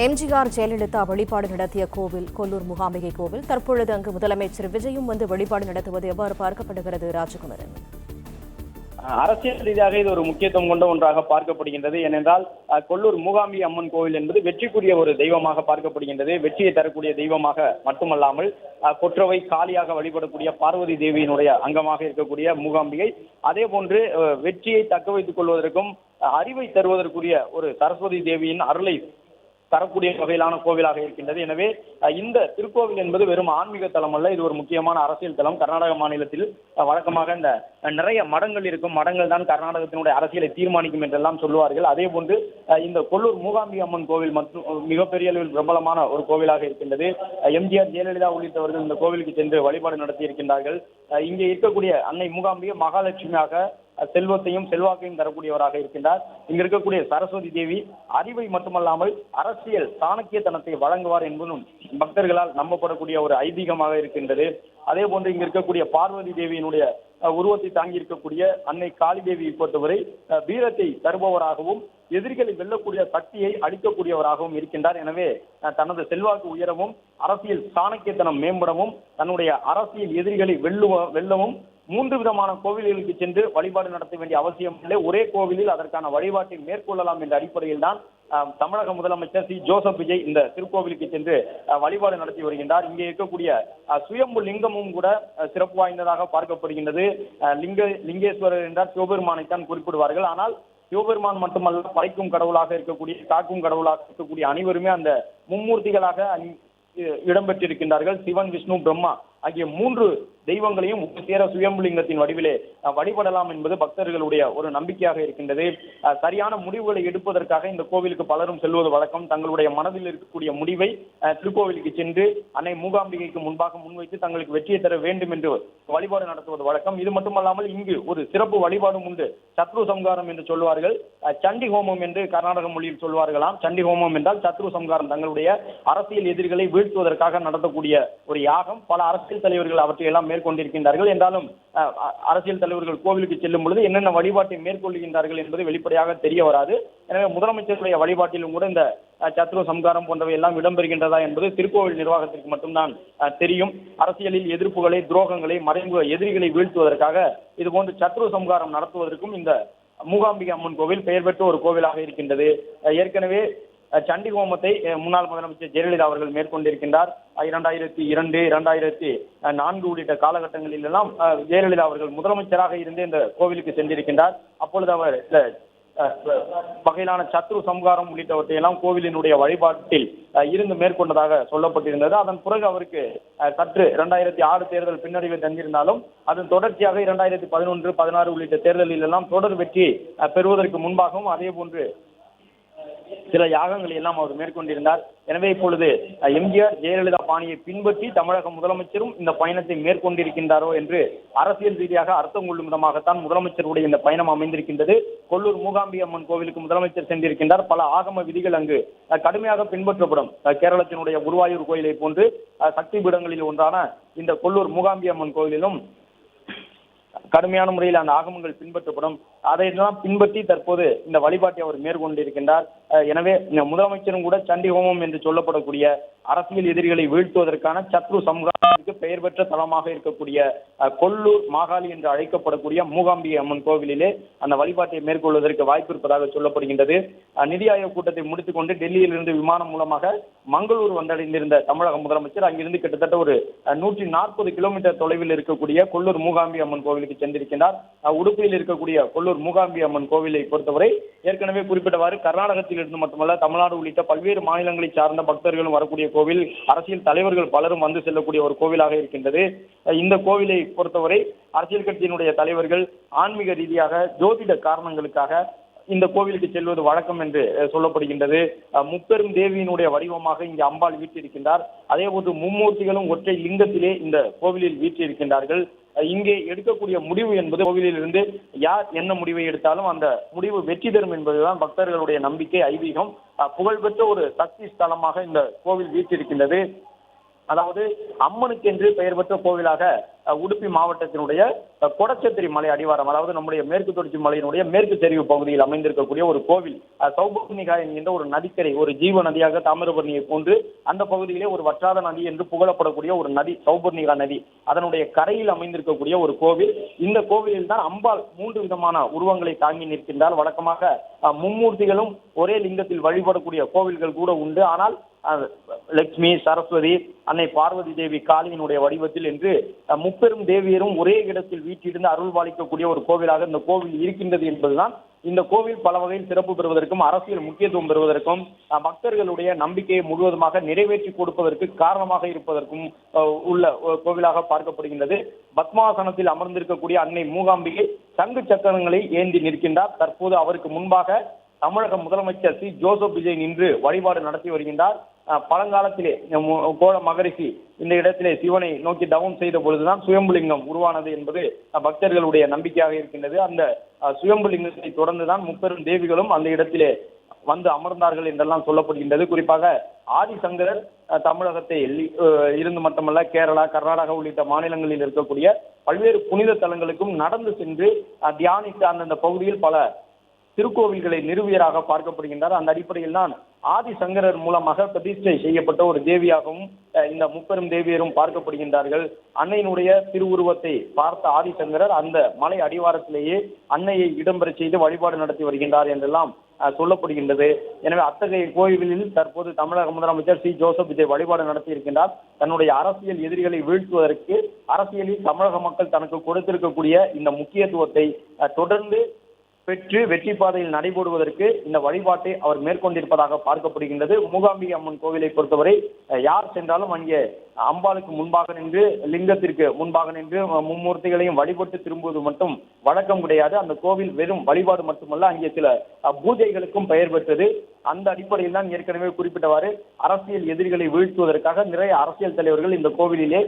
எம்ஜிஆர் ஜெயலலிதா வழிபாடு நடத்திய கோவில் கொல்லூர் மூகாம்பிகை கோவில். தற்பொழுது அங்கு முதலமைச்சர் விஜயும் வந்து வழிபாடு நடத்துவது எவ்வாறு பார்க்கப்படுகிறது? ராஜகுமரன். அரசியல் ரீதியாக இது ஒரு முக்கியத்துவம் கொண்ட ஒன்றாக பார்க்கப்படுகின்றது. ஏனென்றால் கொல்லூர் மூகாம்பி அம்மன் கோவில் என்பது வெற்றிக்குரிய ஒரு தெய்வமாக பார்க்கப்படுகின்றது. வெற்றியை தரக்கூடிய தெய்வமாக மட்டுமல்லாமல் கொற்றவை காளியாக வழிபடக்கூடிய பார்வதி தேவியினுடைய அங்கமாக இருக்கக்கூடிய மூகாம்பிகை, அதே போன்று வெற்றியை தக்க வைத்துக் கொள்வதற்கும் அறிவை தருவதற்குரிய ஒரு சரஸ்வதி தேவியின் அருளை தரக்கூடிய வகையிலான கோவிலாக இருக்கின்றது. எனவே இந்த திருக்கோவில் என்பது வெறும் ஆன்மீக தலம் அல்ல, இது ஒரு முக்கியமான அரசியல் தலம். கர்நாடக மாநிலத்தில் வழக்கமாக இந்த நிறைய மடங்கள் இருக்கும், மடங்கள் தான் கர்நாடகத்தினுடைய அரசியலை தீர்மானிக்கும் என்றெல்லாம் சொல்லுவார்கள். அதே போன்று இந்த கொல்லூர் மூகாம்பி அம்மன் கோவில் மற்றும் மிகப்பெரிய அளவில் பிரபலமான ஒரு கோவிலாக இருக்கின்றது. எம்ஜிஆர் ஜெயலலிதா உள்ளிட்டவர்கள் இந்த கோவிலுக்கு சென்று வழிபாடு நடத்தி இருக்கின்றார்கள். இங்கே இருக்கக்கூடிய அன்னை மூகாம்பிகை மகாலட்சுமியாக செல்வத்தையும் செல்வாக்கையும் தரக்கூடியவராக இருக்கின்றார். இங்க இருக்கக்கூடிய சரஸ்வதி தேவி அறிவை மட்டுமல்லாமல் அரசியல் சாணக்கியத்தனத்தை வழங்குவார் என்பதும் பக்தர்களால் நம்பப்படக்கூடிய ஒரு ஐதீகமாக இருக்கின்றது. அதே போன்று இங்க இருக்கக்கூடிய பார்வதி தேவியினுடைய உருவத்தை தாங்கி இருக்கக்கூடிய அன்னை காளி தேவியை பொறுத்தவரை வீரத்தை தருபவராகவும் எதிரிகளை வெல்லக்கூடிய சக்தியை அளிக்கக்கூடியவராகவும் இருக்கின்றார். எனவே தனது செல்வாக்கு உயரவும் அரசியல் சாணக்கியத்தனம் மேம்படவும் தன்னுடைய அரசியல் எதிரிகளை வெல்லவும் 3 விதமான கோவில்களுக்கு சென்று வழிபாடு நடத்த வேண்டிய அவசியம் இல்லை. ஒரே கோவிலில் அதற்கான வழிபாட்டை மேற்கொள்ளலாம் என்ற அடிப்படையில் தான் தமிழக முதலமைச்சர் சி ஜோசப் விஜய் இந்த திருக்கோவிலுக்கு சென்று வழிபாடு நடத்தி வருகின்றார். இங்கே இருக்கக்கூடிய சுயம்பு லிங்கமும் கூட சிறப்பு வாய்ந்ததாக பார்க்கப்படுகின்றது. லிங்கேஸ்வரர் என்றால் சிவபெருமானைத்தான் குறிப்பிடுவார்கள். ஆனால் சிவபெருமான் மட்டுமல்ல, படைக்கும் கடவுளாக இருக்கக்கூடிய காக்கும் கடவுளாக இருக்கக்கூடிய அனைவருமே அந்த மும்மூர்த்திகளாக இடம்பெற்றிருக்கின்றார்கள். சிவன், விஷ்ணு, பிரம்மா ஆகிய 3 தெய்வங்களையும் சேர சுயம்புலிங்கத்தின் வடிவிலே வழிபடலாம் என்பது பக்தர்களுடைய ஒரு நம்பிக்கையாக இருக்கின்றது. சரியான முடிவுகளை எடுப்பதற்காக இந்த கோவிலுக்கு பலரும் செல்வது வழக்கம். தங்களுடைய மனதில் இருக்கக்கூடிய முடிவை திருக்கோவிலுக்கு சென்று அன்னை மூகாம்பிகைக்கு முன்பாக முன்வைத்து தங்களுக்கு வெற்றியை தர வேண்டும் என்று வழிபாடு நடத்துவது வழக்கம். இது மட்டுமல்லாமல் இங்கு ஒரு சிறப்பு வழிபாடும் உண்டு. சத்ரு சம்காரம் என்று சொல்வார்கள், சண்டி ஹோமம் என்று கர்நாடக மொழியில் சொல்வார்களாம். சண்டி ஹோமம் என்றால் சத்ரு சம்காரம், தங்களுடைய அரசியல் எதிரிகளை வீழ்த்துவதற்காக நடத்தக்கூடிய ஒரு யாகம். பல அரசியல் தலைவர்கள் அவற்றை எல்லாம் மேற்கொண்டிருக்கின்றார்கள். என்றாலும் அரசியல் தலைவர்கள் கோவிலுக்கு செல்லும் பொழுது என்னென்ன வழிபாட்டை மேற்கொள்கின்றார்கள் என்பது வெளிப்படையாக தெரிய வராது. எனவே முதலமைச்சருடைய வழிபாட்டிலும் கூட இந்த சத்ரு சம்காரம் போன்றவை எல்லாம் இடம்பெறுகின்றதா என்பது திருக்கோவில் நிர்வாகத்திற்கு மட்டும்தான் தெரியும். அரசியலில் எதிர்ப்புகளை, துரோகங்களை, மறைமுக எதிரிகளை வீழ்த்துவதற்காக இதுபோன்று சத்ரு சம்காரம் நடத்துவதற்கும் இந்த மூகாம்பிகை அம்மன் கோவில் பெயர் பெற்ற ஒரு கோவிலாக இருக்கின்றது. ஏற்கனவே சண்டி ஹோமத்தை முன்னாள் முதலமைச்சர் ஜெயலலிதா அவர்கள் மேற்கொண்டிருக்கின்றார். 2002, 2004 உள்ளிட்ட காலகட்டங்களில் எல்லாம் ஜெயலலிதா அவர்கள் முதலமைச்சராக இருந்து இந்த கோவிலுக்கு சென்றிருக்கின்றார். அப்பொழுது அவர் வகையிலான சத்ரு சம்காரம் உள்ளிட்டவற்றை எல்லாம் கோவிலினுடைய வழிபாட்டில் இருந்து மேற்கொண்டதாக சொல்லப்பட்டிருந்தது. அதன் பிறகு அவருக்கு சற்று 2006 தேர்தல் பின்னடைவை தந்திருந்தாலும் அதன் தொடர்ச்சியாக 2011, 16 உள்ளிட்ட தேர்தலில் எல்லாம் தொடர் வெற்றி பெறுவதற்கு முன்பாகவும் அதே போன்று சில யாகங்களை எல்லாம் அவர் மேற்கொண்டிருந்தார். எனவே இப்பொழுது எம்ஜிஆர் ஜெயலலிதா பாணியை பின்பற்றி தமிழக முதலமைச்சரும் இந்த பயணத்தை மேற்கொண்டிருக்கின்றாரோ என்று அரசியல் ரீதியாக அர்த்தம் கொள்ளும் விதமாகத்தான் முதலமைச்சருடைய இந்த பயணம் அமைந்திருக்கின்றது. கொல்லூர் மூகாம்பி அம்மன் கோவிலுக்கு முதலமைச்சர் சென்றிருக்கின்றார். பல ஆகம விதிகள் அங்கு கடுமையாக பின்பற்றப்படும். கேரளத்தினுடைய குருவாயூர் கோயிலை போன்று சக்தி பீடங்களில் ஒன்றான இந்த கொல்லூர் மூகாம்பி அம்மன் கோவிலிலும் கடுமையான முறையில் அந்த ஆகமங்கள் பின்பற்றப்படும். அதையெல்லாம் பின்பற்றி தற்போது இந்த வழிபாட்டை அவர் மேற்கொண்டிருக்கின்றார். எனவே முதலமைச்சரும் கூட சண்டி ஹோமம் என்று சொல்லப்படக்கூடிய அரசியல் எதிரிகளை வீழ்த்துவதற்கான சத்ரு சம்காரத்திற்கு பெயர் பெற்ற தலமாக இருக்கக்கூடிய கொல்லூர் மாகாளி என்று அழைக்கப்படக்கூடிய மூகாம்பிகை அம்மன் கோவிலிலே அந்த வழிபாட்டை மேற்கொள்வதற்கு வாய்ப்பு இருப்பதாக சொல்லப்படுகின்றது. நிதி ஆயோக் கூட்டத்தை முடித்துக் கொண்டு டெல்லியிலிருந்து விமானம் மூலமாக மங்களூர் வந்தடைந்திருந்த தமிழக முதலமைச்சர் அங்கிருந்து கிட்டத்தட்ட ஒரு 140 கிலோமீட்டர் தொலைவில் இருக்கக்கூடிய கொல்லூர் மூகாம்பி அம்மன் கோவிலுக்கு சென்றிருக்கின்றார். உடுப்பியில் இருக்கக்கூடிய கொல்லூர் மூகாம்பி அம்மன் கோவிலை பொறுத்தவரை ஏற்கனவே குறிப்பிட்டவாறு கர்நாடகத்தில் இருந்து மட்டுமல்ல, தமிழ்நாடு உள்ளிட்ட பல்வேறு மாநிலங்களை சார்ந்த பக்தர்களும் வரக்கூடிய கோவில், அரசியல் தலைவர்கள் பலரும் வந்து செல்லக்கூடிய ஒரு கோவிலாக இருக்கின்றது. இந்த கோவிலை பொறுத்தவரை அரசியல் கட்சியினுடைய தலைவர்கள் ஆன்மீக ரீதியாக ஜோதிட காரணங்களுக்காக இந்த கோவிலுக்கு செல்வது வழக்கம் என்று சொல்லப்படுகின்றது. முப்பெரும் தேவியினுடைய வடிவமாக இங்கு அம்பாள் வீற்றிருக்கின்றார். அதே போன்று மும்மூர்த்திகளும் ஒற்றை லிங்கத்திலே இந்த கோவிலில் வீற்றிருக்கின்றார்கள். இங்கே எடுக்கக்கூடிய முடிவு என்பது கோவிலில் இருந்து யார் என்ன முடிவை எடுத்தாலும் அந்த முடிவு வெற்றி தரும் என்பதுதான் பக்தர்களுடைய நம்பிக்கை, ஐதீகம். புகழ்பெற்ற ஒரு சக்தி ஸ்தலமாக இந்த கோவில் வீற்றிருக்கின்றது. அதாவது அம்மனுக்கு என்று பெயர் பெற்ற கோவிலாக உடுப்பி மாவட்டத்தினுடைய கொடச்சத்திரி மலை அடிவாரம், அதாவது நம்முடைய மேற்கு தொடர்ச்சி மலையினுடைய மேற்கு சரிவு பகுதியில் அமைந்திருக்கக்கூடிய ஒரு கோவில். சௌபர்ணிகா என்கின்ற ஒரு நதிக்கரை, ஒரு ஜீவ நதியாக தாமிரபரணியை போன்று அந்த பகுதியிலே ஒரு வற்றாத நதி என்று புகழப்படக்கூடிய ஒரு நதி சௌபர்ணிகா நதி, அதனுடைய கரையில் அமைந்திருக்கக்கூடிய ஒரு கோவில். இந்த கோவிலில் தான் அம்பாள் 3 விதமான உருவங்களை தாங்கி நிற்கின்றால். வழக்கமாக மும்மூர்த்திகளும் ஒரே லிங்கத்தில் வழிபடக்கூடிய கோவில்கள் கூட உண்டு. ஆனால் லட்சுமி, சரஸ்வதி, அன்னை பார்வதி தேவி காளியினுடைய வடிவத்தில் என்று முப்பெரும் தேவியரும் ஒரே இடத்தில் வீட்டிலிருந்து அருள் பாலிக்கக்கூடிய ஒரு கோவிலாக இந்த கோவில் இருக்கின்றது என்பதுதான் இந்த கோவில் பல வகையில் சிறப்பு பெறுவதற்கும் அரசியல் முக்கியத்துவம் பெறுவதற்கும் பக்தர்களுடைய நம்பிக்கையை முழுவதுமாக நிறைவேற்றி கொடுப்பதற்கு காரணமாக இருப்பதற்கும் உள்ள கோவிலாக பார்க்கப்படுகின்றது. பத்மாசனத்தில் அமர்ந்திருக்கக்கூடிய அன்னை மூகாம்பிகை சங்கு சக்கரங்களை ஏந்தி நிற்கின்றார். தற்போது அவருக்கு முன்பாக தமிழக முதலமைச்சர் சி ஜோசப் விஜய் நின்று வழிபாடு நடத்தி வருகின்றார். பழங்காலத்திலே கோல மகரிஷி இந்த இடத்திலே சிவனை நோக்கி தவம் செய்த பொழுதுதான் சுயம்புலிங்கம் உருவானது என்பது பக்தர்களுடைய நம்பிக்கையாக இருக்கின்றது. அந்த சுயம்புலிங்கத்தை தொடர்ந்துதான் முப்பெரும் தேவிகளும் அந்த இடத்திலே வந்து அமர்ந்தார்கள் என்றெல்லாம் சொல்லப்படுகின்றது. குறிப்பாக ஆதிசங்கரர் தமிழகத்தை இருந்து மட்டுமல்ல, கேரளா, கர்நாடகா உள்ளிட்ட மாநிலங்களில் இருக்கக்கூடிய பல்வேறு புனித தலங்களுக்கும் நடந்து சென்று தியானித்து அந்தந்த பகுதியில் பல திருக்கோவில்களை நிறுவியராக பார்க்கப்படுகின்றார். அந்த அடிப்படையில் தான் ஆதிசங்கரர் மூலமாக பிரதிஷ்டை செய்யப்பட்ட ஒரு தேவியாகவும் இந்த முப்பெரும் தேவியரும் பார்க்கப்படுகின்றார்கள். அன்னையினுடைய திருவுருவத்தை பார்த்த ஆதிசங்கரர் அந்த மலை அடிவாரத்திலேயே அன்னையை இடம்பெற செய்து வழிபாடு நடத்தி வருகின்றார் என்றெல்லாம் சொல்லப்படுகின்றது. எனவே அத்தகைய கோயிலில் தற்போது தமிழக முதலமைச்சர் சி ஜோசப் விஜய் வழிபாடு நடத்தி இருக்கின்றார். தன்னுடைய அரசியல் எதிரிகளை வீழ்த்துவதற்கு அரசியலில் தமிழக மக்கள் தனக்கு கொடுத்திருக்கக்கூடிய இந்த முக்கியத்துவத்தை தொடர்ந்து பெற்று வெற்றி பாதையில் நடைபெறுவதற்கு இந்த வழிபாட்டை அவர் மேற்கொண்டிருப்பதாக பார்க்கப்படுகின்றது. மூகாம்பிகை அம்மன் கோவிலை பொறுத்தவரை யார் சென்றாலும் அங்கே அம்பாளுக்கு முன்பாக நின்று, லிங்கத்திற்கு முன்பாக நின்று மும்மூர்த்திகளையும் வழிபட்டு திரும்புவது மட்டும் வழக்கம் கிடையாது. அந்த கோவில் வெறும் வழிபாடு மட்டுமல்ல, அங்கே சில பூஜைகளுக்கும் பெயர் பெற்றது. அந்த அடிப்படையில் தான் ஏற்கனவே குறிப்பிட்டவாறு அரசியல் எதிரிகளை வீழ்த்துவதற்காக நிறைய அரசியல் தலைவர்கள் இந்த கோவிலிலே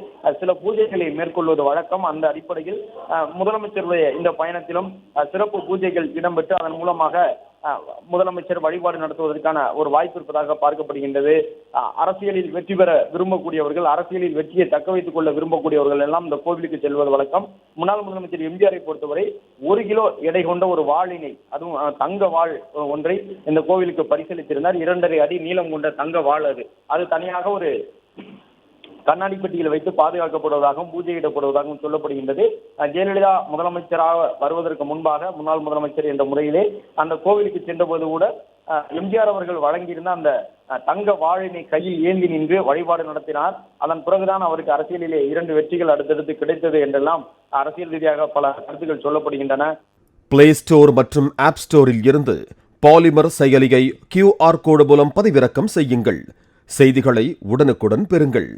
சில பூஜைகளை மேற்கொள்வது வழக்கம். அந்த அடிப்படையில் முதலமைச்சருடைய இந்த பயணத்திலும் சிறப்பு பூஜைகள் இடம்பெற்று அதன் மூலமாக முதலமைச்சர் வழிபாடு நடத்துவதற்கான ஒரு வாய்ப்பு இருப்பதாக பார்க்கப்படுகின்றது. அரசியலில் வெற்றி பெற விரும்பக்கூடியவர்கள், அரசியலில் வெற்றியை தக்க வைத்துக் கொள்ள விரும்பக்கூடியவர்கள் எல்லாம் இந்த கோவிலுக்கு செல்வது வழக்கம். முன்னாள் முதலமைச்சர் எம்ஜிஆரை பொறுத்தவரை 1 கிலோ எடை கொண்ட ஒரு வாளினை, அதுவும் தங்க வாள் ஒன்றை இந்த கோவிலுக்கு பரிசீலித்திருந்தார். 2.5 அடி நீளம் கொண்ட தங்க வாள் அது தனியாக ஒரு கண்ணாடி பெட்டியில் வைத்து பாதுகாக்கப்படுவதாகவும் பூஜையிடப்படுவதாகவும் சொல்லப்படுகின்றது. ஜெயலலிதா முதலமைச்சராக வருவதற்கு முன்பாக முன்னாள் முதலமைச்சர் என்ற முறையிலே அந்த கோவிலுக்கு சென்றபோது கூட எம்ஜிஆர் அவர்கள் வழங்கியிருந்த அந்த தங்க வாழினை கையில் ஏந்தி நின்று வழிபாடு நடத்தினார். அதன் பிறகுதான் அவருக்கு அரசியலிலே 2 வெற்றிகள் அடுத்தடுத்து கிடைத்தது என்றெல்லாம் அரசியல் ரீதியாக பல கருத்துக்கள் சொல்லப்படுகின்றன. பிளே ஸ்டோர் மற்றும் ஆப் ஸ்டோரில் இருந்து பாலிமர் செயலியை QR கோடு மூலம் பதிவிறக்கம் செய்யுங்கள். செய்திகளை உடனுக்குடன் பெறுங்கள்.